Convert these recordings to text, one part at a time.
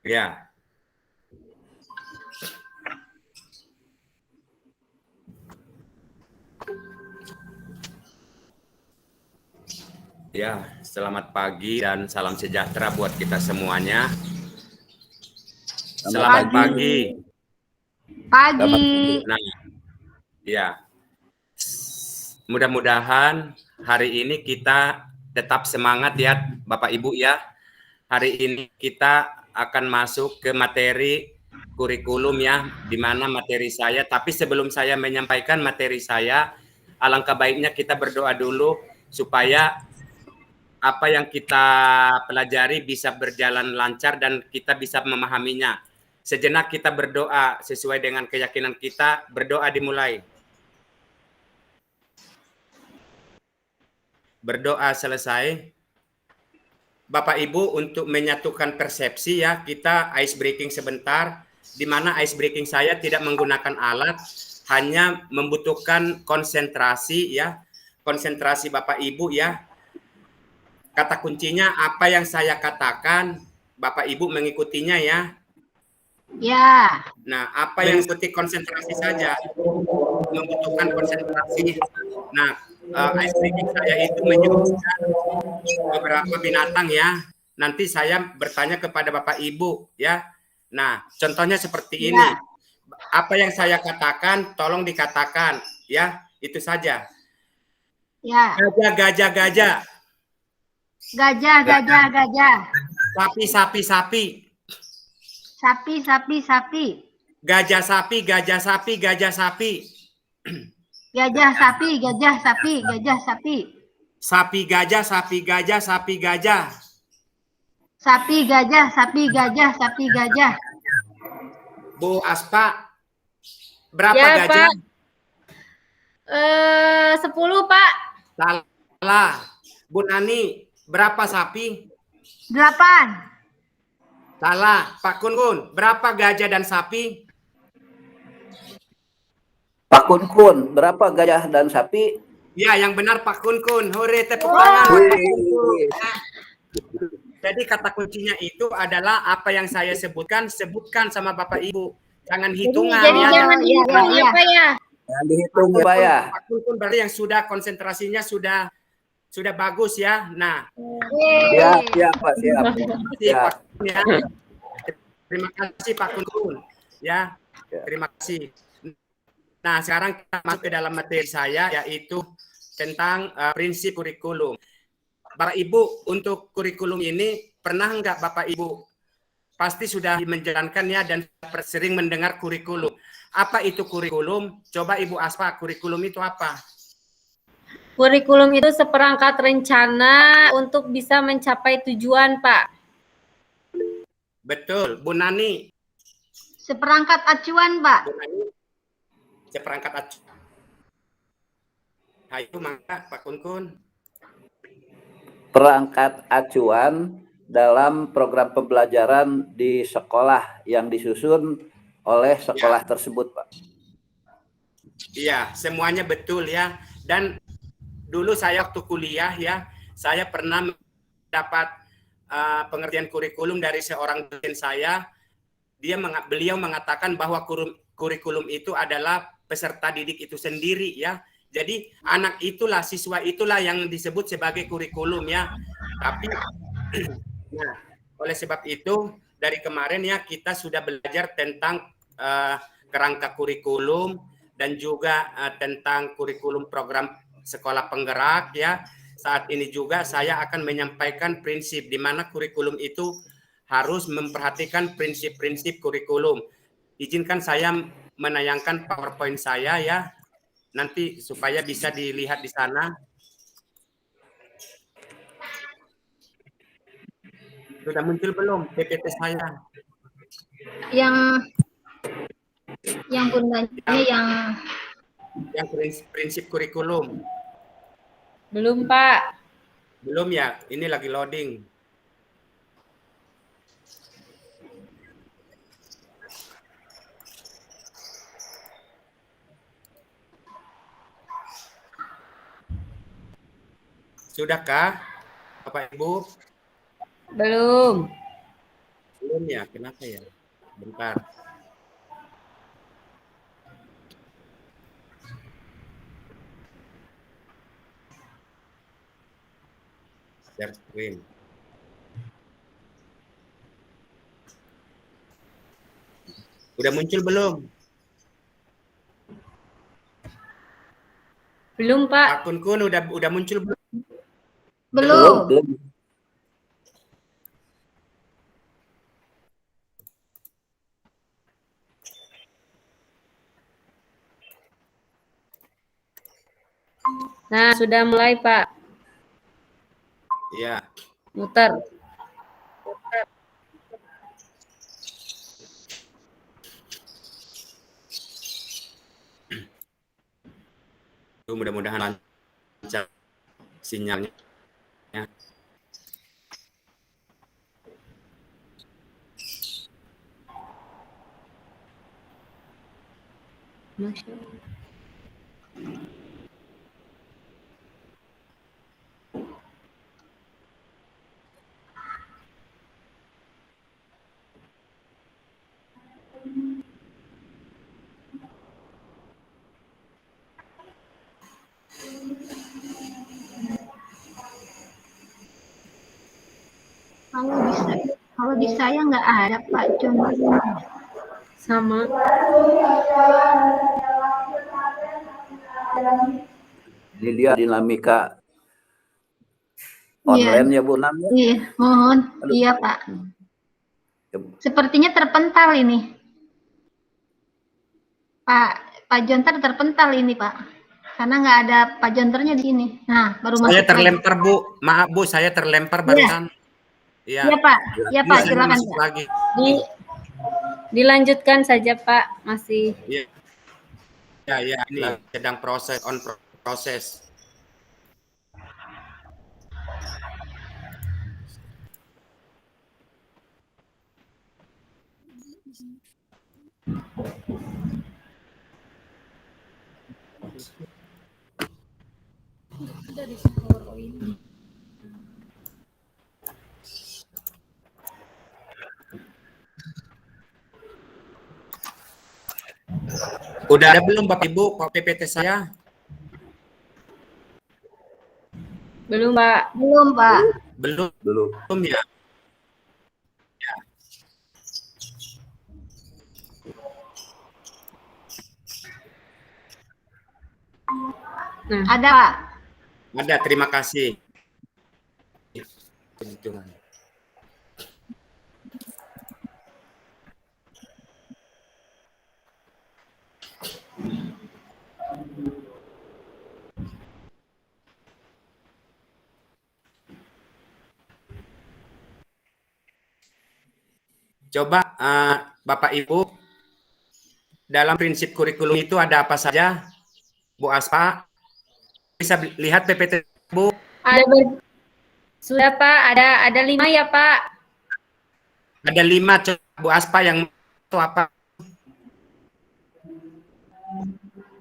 Ya. Ya, selamat pagi dan salam sejahtera buat kita semuanya. Selamat pagi. Pagi. Nah, ya. Mudah-mudahan hari ini kita tetap semangat ya, Bapak Ibu ya. Hari ini kita akan masuk ke materi kurikulum ya, di mana materi saya. Tapi sebelum saya menyampaikan materi saya, alangkah baiknya kita berdoa dulu supaya apa yang kita pelajari bisa berjalan lancar dan kita bisa memahaminya. Sejenak kita berdoa sesuai dengan keyakinan kita. Berdoa dimulai. Berdoa selesai. Bapak Ibu, untuk menyatukan persepsi ya, kita ice breaking sebentar, di mana ice breaking saya tidak menggunakan alat, hanya membutuhkan konsentrasi ya, konsentrasi Bapak Ibu ya. Kata kuncinya apa yang saya katakan, Bapak Ibu mengikutinya ya. Ya. Nah, apa yang mengikuti konsentrasi saja, membutuhkan konsentrasi. Nah, ice breaking saya itu menyebutkan beberapa binatang ya. Nanti saya bertanya kepada Bapak Ibu ya. Nah, contohnya seperti ini. Apa yang saya katakan, tolong dikatakan ya. Itu saja. Ya. Gajah, gajah, gajah. Gajah, gajah, gajah. Sapi, sapi, sapi. Sapi, sapi, sapi. Gajah, sapi, gajah, sapi, gajah, sapi. Gajah, sapi, gajah, sapi, gajah, sapi. Sapi, gajah, sapi, gajah, sapi, gajah. Sapi, gajah, sapi, gajah, sapi, gajah. Bu Aspa, berapa ya, gajah? Pak. 10, Pak. Salah. Bu Nani, berapa sapi? 8. Salah. Pak Kun Kun, berapa gajah dan sapi? Pak Kun Kun, berapa gajah dan sapi? Ya, yang benar Pak Kun Kun. Hore, tepuk tangan. Jadi kata kuncinya itu adalah apa yang saya sebutkan sama Bapak Ibu. Jangan hitungan Jadi ya. jangan dihitung ya, Pak ya. Yang dihitung Pak ya. Pak Kun Kun berarti yang sudah konsentrasinya sudah bagus ya. Nah, siap Pak, siap. Pak Kun ya. Terima kasih Pak Kun Kun ya. Terima kasih. Nah, sekarang kita masuk ke dalam materi saya, yaitu tentang prinsip kurikulum. Bapak Ibu, untuk kurikulum ini pernah nggak Bapak Ibu pasti sudah menjalankan ya dan sering mendengar kurikulum. Apa itu kurikulum? Coba Ibu Aspa, kurikulum itu apa? Kurikulum itu seperangkat rencana untuk bisa mencapai tujuan, Pak. Betul. Bu Nani? Seperangkat acuan, Pak. Bu Nani? Seperangkat acuan. Ayo, maka Pak Kun Kun. Perangkat acuan dalam program pembelajaran di sekolah yang disusun oleh sekolah tersebut, Pak. Iya, semuanya betul ya. Dan dulu saya waktu kuliah ya, saya pernah mendapat pengertian kurikulum dari seorang dosen saya. Beliau mengatakan bahwa kurikulum itu adalah peserta didik itu sendiri ya. Jadi anak itulah, siswa itulah yang disebut sebagai kurikulum ya. Tapi nah, oleh sebab itu dari kemarin ya kita sudah belajar tentang kerangka kurikulum dan juga tentang kurikulum program sekolah penggerak ya. Saat ini juga saya akan menyampaikan prinsip di mana kurikulum itu harus memperhatikan prinsip-prinsip kurikulum. Izinkan saya menayangkan PowerPoint saya ya. Nanti supaya bisa dilihat di sana. Sudah muncul belum PPT saya? Yang bundanya yang prinsip kurikulum. Belum, Pak. Belum ya? Ini lagi loading. Sudahkah, Bapak Ibu? Belum. belum ya? Kenapa ya? Bentar. Share screen. Udah muncul belum? Belum, Pak. Pak Kun udah muncul belum? Belum. Belum. Nah, sudah mulai, Pak. Iya. Muter. Mudah-mudahan lancar sinyalnya. Masya Allah. Kalau di saya nggak ada Pak, cuma Sama. Ini dia dinamika Iya. online ya Bu Nam ya. Iya, mohon. Iya Pak. Sepertinya terpental ini. Pak Jonter terpental ini Pak. Karena nggak ada Pak Jonternya di sini. Nah, baru Saya masuk lagi. terlempar Bu, maaf Bu, saya terlempar barusan. Iya Iya. Pak, iya Pak, Saya silakan masuk Pak. lagi. Dilanjutkan saja, Pak. Masih. Iya. Ya, ini sedang proses. Udah ada belum Bapak Ibu PPT saya? Belum, Pak. Belum Pak. Belum ya. Nah, Ada Pak. Ada, terima kasih. Perhitungan. Coba Bapak Ibu, dalam prinsip kurikulum itu ada apa saja? Bu Aspa, bisa lihat PPT Bu? Sudah, Pak. Ada 5 ya, Pak. Ada 5, coba Bu Aspa yang itu apa?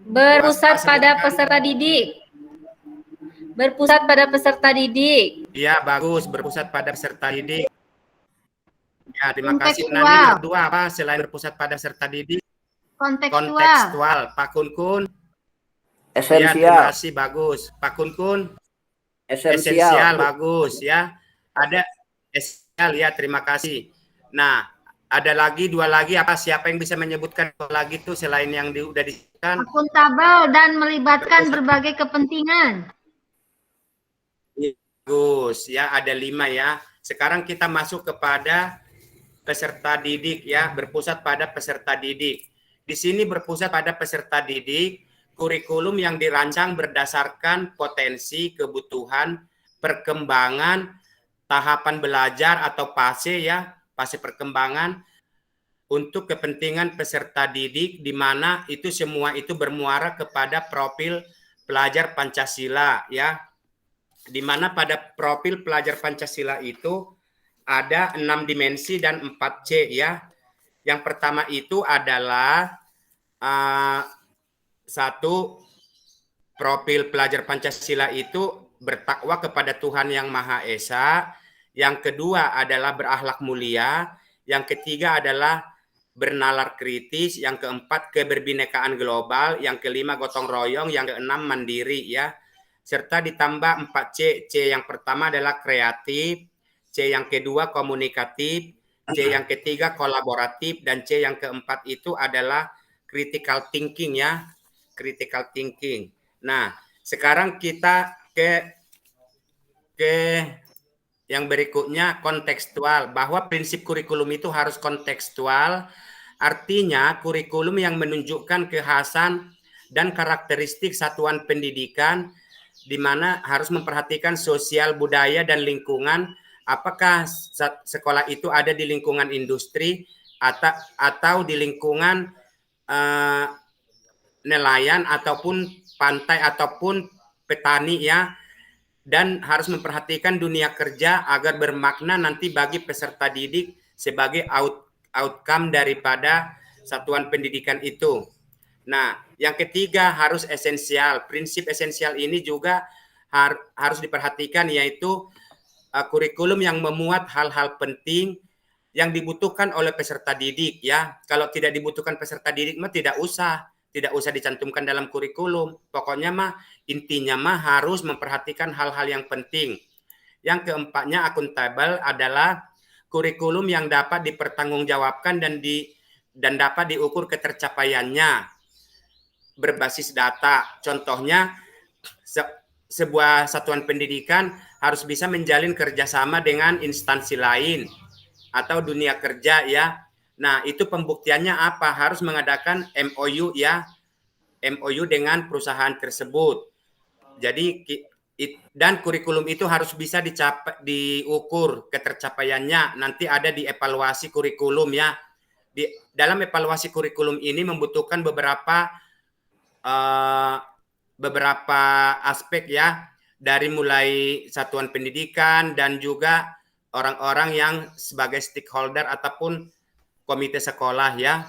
Berpusat pada peserta didik. Berpusat pada peserta didik. Iya, bagus, berpusat pada peserta didik. Ya, terima kasih. Kontekstual. Nah, ini kedua apa selain berpusat pada peserta didik? Kontekstual. Pak Kun. Ya, terima Esensial. kasih, bagus. Pak Kun. Esensial. Bagus ya. Ada esensial ya, terima kasih. Nah, ada lagi 2 lagi apa? Siapa yang bisa menyebutkan 2 lagi tuh selain yang udah disebutkan? Akuntabel dan melibatkan berbagai kepentingan. Bagus ya, ada 5 ya. Sekarang kita masuk kepada peserta didik ya, berpusat pada peserta didik. Di sini berpusat pada peserta didik, kurikulum yang dirancang berdasarkan potensi, kebutuhan, perkembangan, tahapan belajar atau fase ya, fase perkembangan untuk kepentingan peserta didik, di mana itu semua itu bermuara kepada profil pelajar Pancasila ya, di mana pada profil pelajar Pancasila itu ada 6 dimensi dan 4C ya. Yang pertama itu adalah 1, profil pelajar Pancasila itu bertakwa kepada Tuhan Yang Maha Esa. Yang kedua adalah berakhlak mulia. yang ketiga adalah bernalar kritis, yang keempat keberbinekaan global, yang kelima gotong royong, yang keenam mandiri ya. Serta ditambah 4C. C yang pertama adalah kreatif, C yang kedua komunikatif, C yang ketiga kolaboratif, dan C yang keempat itu adalah critical thinking ya. Critical thinking. Nah, sekarang kita ke yang berikutnya, kontekstual, bahwa prinsip kurikulum itu harus kontekstual, artinya kurikulum yang menunjukkan kekhasan dan karakteristik satuan pendidikan, di mana harus memperhatikan sosial, budaya, dan lingkungan. Apakah sekolah itu ada di lingkungan industri atau di lingkungan nelayan ataupun pantai ataupun petani ya, dan harus memperhatikan dunia kerja agar bermakna nanti bagi peserta didik sebagai outcome daripada satuan pendidikan itu. Nah, yang ketiga harus esensial. Prinsip esensial ini juga harus diperhatikan, yaitu kurikulum yang memuat hal-hal penting yang dibutuhkan oleh peserta didik ya. Kalau tidak dibutuhkan peserta didik mah tidak usah dicantumkan dalam kurikulum. Pokoknya mah intinya mah harus memperhatikan hal-hal yang penting. Yang keempatnya akuntabel adalah kurikulum yang dapat dipertanggungjawabkan dan dapat diukur ketercapaiannya berbasis data. Contohnya sebuah satuan pendidikan harus bisa menjalin kerjasama dengan instansi lain atau dunia kerja ya. Nah, itu pembuktiannya apa? Harus mengadakan MOU ya, MOU dengan perusahaan tersebut. Jadi dan kurikulum itu harus bisa diukur ketercapaiannya. Nanti ada di evaluasi kurikulum ya. Dalam evaluasi kurikulum ini membutuhkan beberapa aspek ya, dari mulai satuan pendidikan dan juga orang-orang yang sebagai stakeholder ataupun komite sekolah ya.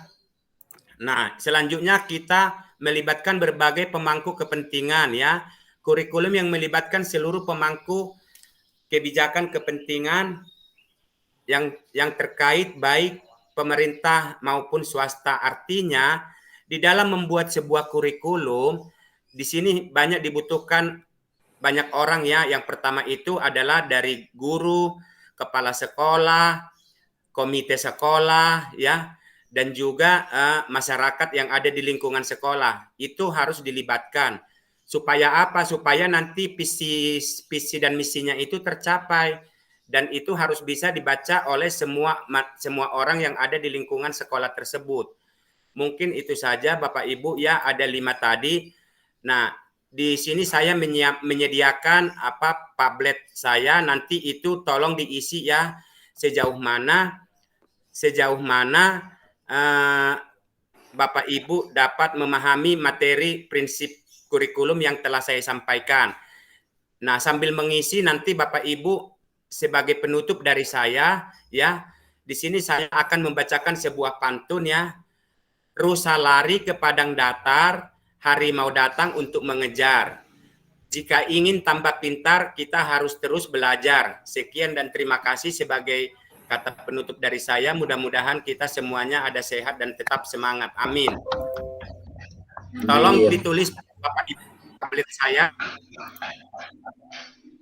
Nah, selanjutnya kita melibatkan berbagai pemangku kepentingan ya. Kurikulum yang melibatkan seluruh pemangku kebijakan kepentingan yang terkait baik pemerintah maupun swasta. Artinya di dalam membuat sebuah kurikulum di sini banyak dibutuhkan banyak orang ya. Yang pertama itu adalah dari guru, kepala sekolah, komite sekolah ya, dan juga masyarakat yang ada di lingkungan sekolah. Itu harus dilibatkan. Supaya apa? Supaya nanti visi dan misinya itu tercapai, dan itu harus bisa dibaca oleh semua orang yang ada di lingkungan sekolah tersebut. Mungkin itu saja Bapak Ibu ya, ada 5 tadi. Nah, di sini saya menyediakan Padlet saya, nanti itu tolong diisi ya, sejauh mana Bapak Ibu dapat memahami materi prinsip kurikulum yang telah saya sampaikan. Nah, sambil mengisi nanti Bapak Ibu sebagai penutup dari saya ya, di sini saya akan membacakan sebuah pantun ya. Rusa lari ke padang datar, harimau datang untuk mengejar. Jika ingin tambah pintar, kita harus terus belajar. Sekian dan terima kasih sebagai kata penutup dari saya. Mudah-mudahan kita semuanya ada sehat dan tetap semangat. Amin. Tolong ditulis Bapak Ibu tablet saya.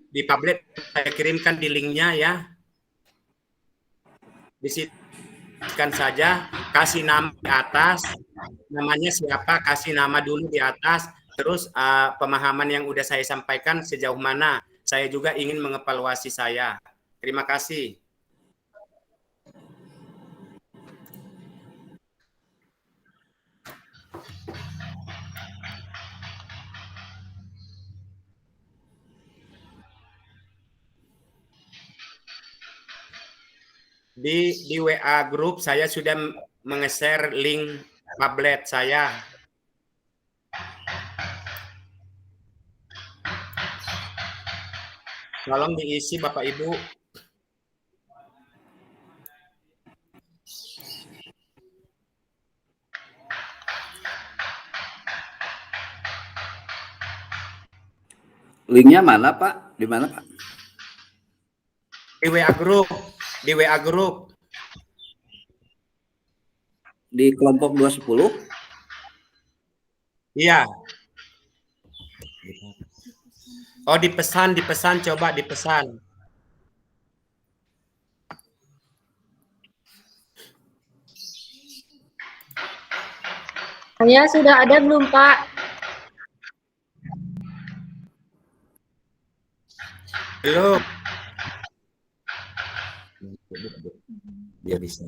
Di tablet saya kirimkan di linknya ya. Disitukan saja, kasih nama di atas, namanya siapa, kasih nama dulu di atas. Terus pemahaman yang udah saya sampaikan sejauh mana. Saya juga ingin mengevaluasi saya. Terima kasih. Di WA grup saya sudah menge-share link tablet saya. Tolong diisi Bapak Ibu. Linknya mana Pak? Di mana Pak? Di WA grup. Di WA grup. di kelompok 210. Iya. Oh, dipesan, coba dipesan. Saya sudah ada belum, Pak? Belum. Dia bisa.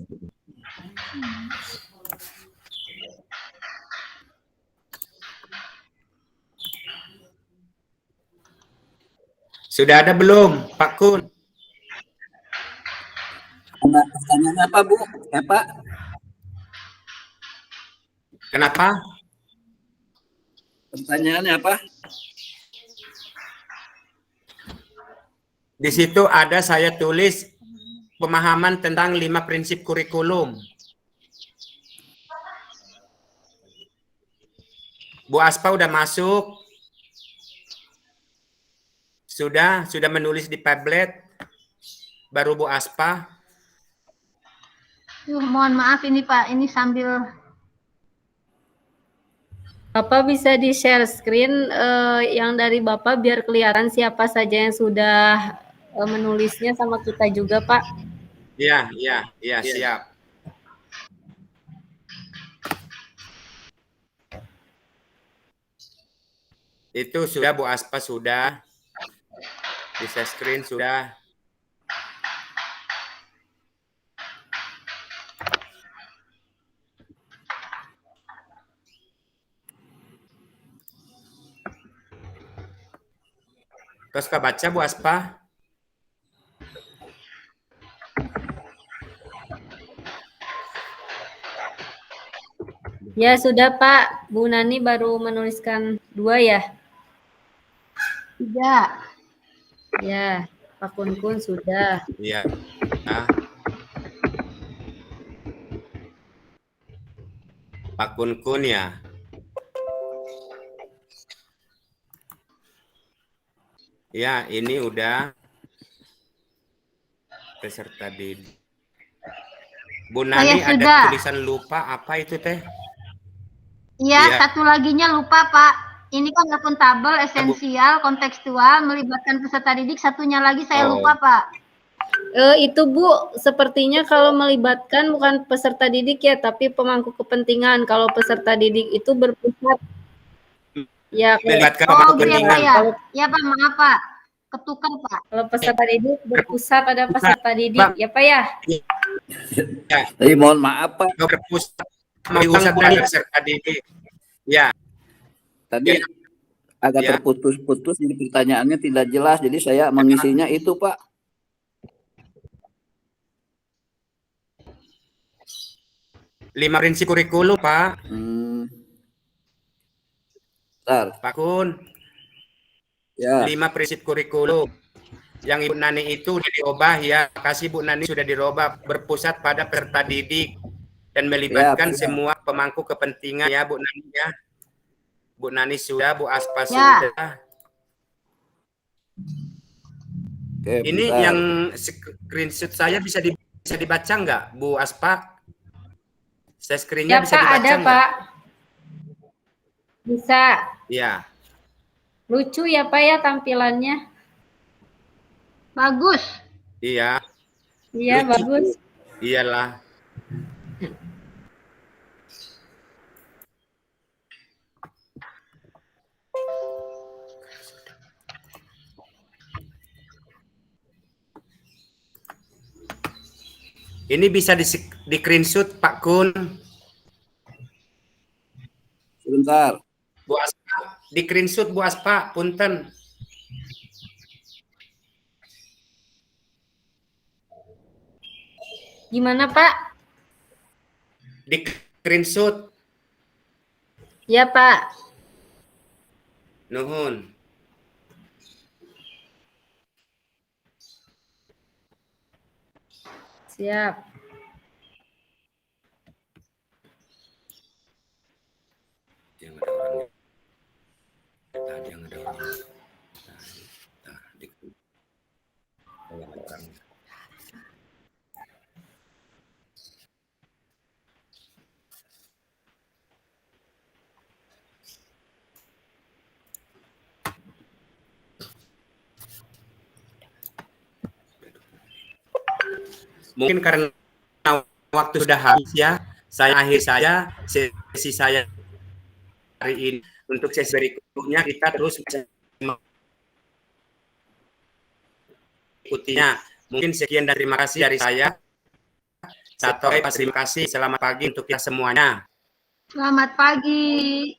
Sudah ada belum, Pak Kun? Pertanyaannya apa, Bu? Pak? Kenapa? Pertanyaannya apa? Di situ ada saya tulis pemahaman tentang 5 prinsip kurikulum. Bu Aspa udah masuk. Sudah menulis di Padlet. Baru Bu Aspa. Mohon maaf ini Pak, ini sambil Bapak bisa di-share screen yang dari Bapak biar kelihatan siapa saja yang sudah menulisnya sama kita juga, Pak. Iya, siap. Itu sudah Bu Aspa sudah. Bisa screen sudah. Terus baca Bu Aspa? Ya sudah Pak, Bu Nani baru menuliskan 2 ya? 3. Ya, Pak Kun sudah. Iya. Nah. Pak Kun ya. Ya, ini udah peserta didik. Bu Nani ada tulisan lupa apa itu teh? Iya, satu laginya lupa Pak. Ini kan akuntabel, esensial, kontekstual, melibatkan peserta didik. Satunya lagi saya lupa Pak. Itu Bu, sepertinya kalau melibatkan bukan peserta didik ya, tapi pemangku kepentingan. Kalau peserta didik itu berpusat. Ya, melibatkan pemangku kepentingan. Ya Pak, maaf Pak. Ketukar Pak. Kalau peserta didik berpusat pada peserta didik, ya Pak ya? Jadi mohon maaf Pak. Berpusat pada peserta didik. Ya. Tadi agak terputus-putus, jadi pertanyaannya tidak jelas. Jadi saya mengisinya itu Pak. Lima prinsip kurikulum Pak. Pak Kun. Ya. 5 prinsip kurikulum. Yang Ibu Nani itu sudah diubah ya. Kasih Bu Nani sudah dirubah, berpusat pada peserta didik dan melibatkan semua pemangku kepentingan ya Bu Nani ya. Bu Nani sudah, Bu Aspa sudah. Oke, ini bentar. Yang screenshot saya bisa dibaca nggak Bu Aspa? Saya screennya ya, bisa Pak, dibaca ada, nggak? Pak. Bisa. Ya. Lucu ya Pak ya tampilannya. Bagus. Iya. Iya, lucu. Bagus. Iyalah. Ini bisa di screenshot Pak Kun. Sebentar. Bu Aspa, di screenshot Bu Aspa, punten. Gimana Pak? Di screenshot. Ya Pak. Nuhun. Siap. Yang ada orangnya. Tadi yang ada orangnya. Yang ada orangnya. Mungkin karena waktu sudah habis ya, saya sesi saya hari ini. Untuk sesi berikutnya kita terus mengikutinya. Mungkin sekian dan terima kasih dari saya. Terima kasih. Selamat pagi untuk kita semuanya. Selamat pagi.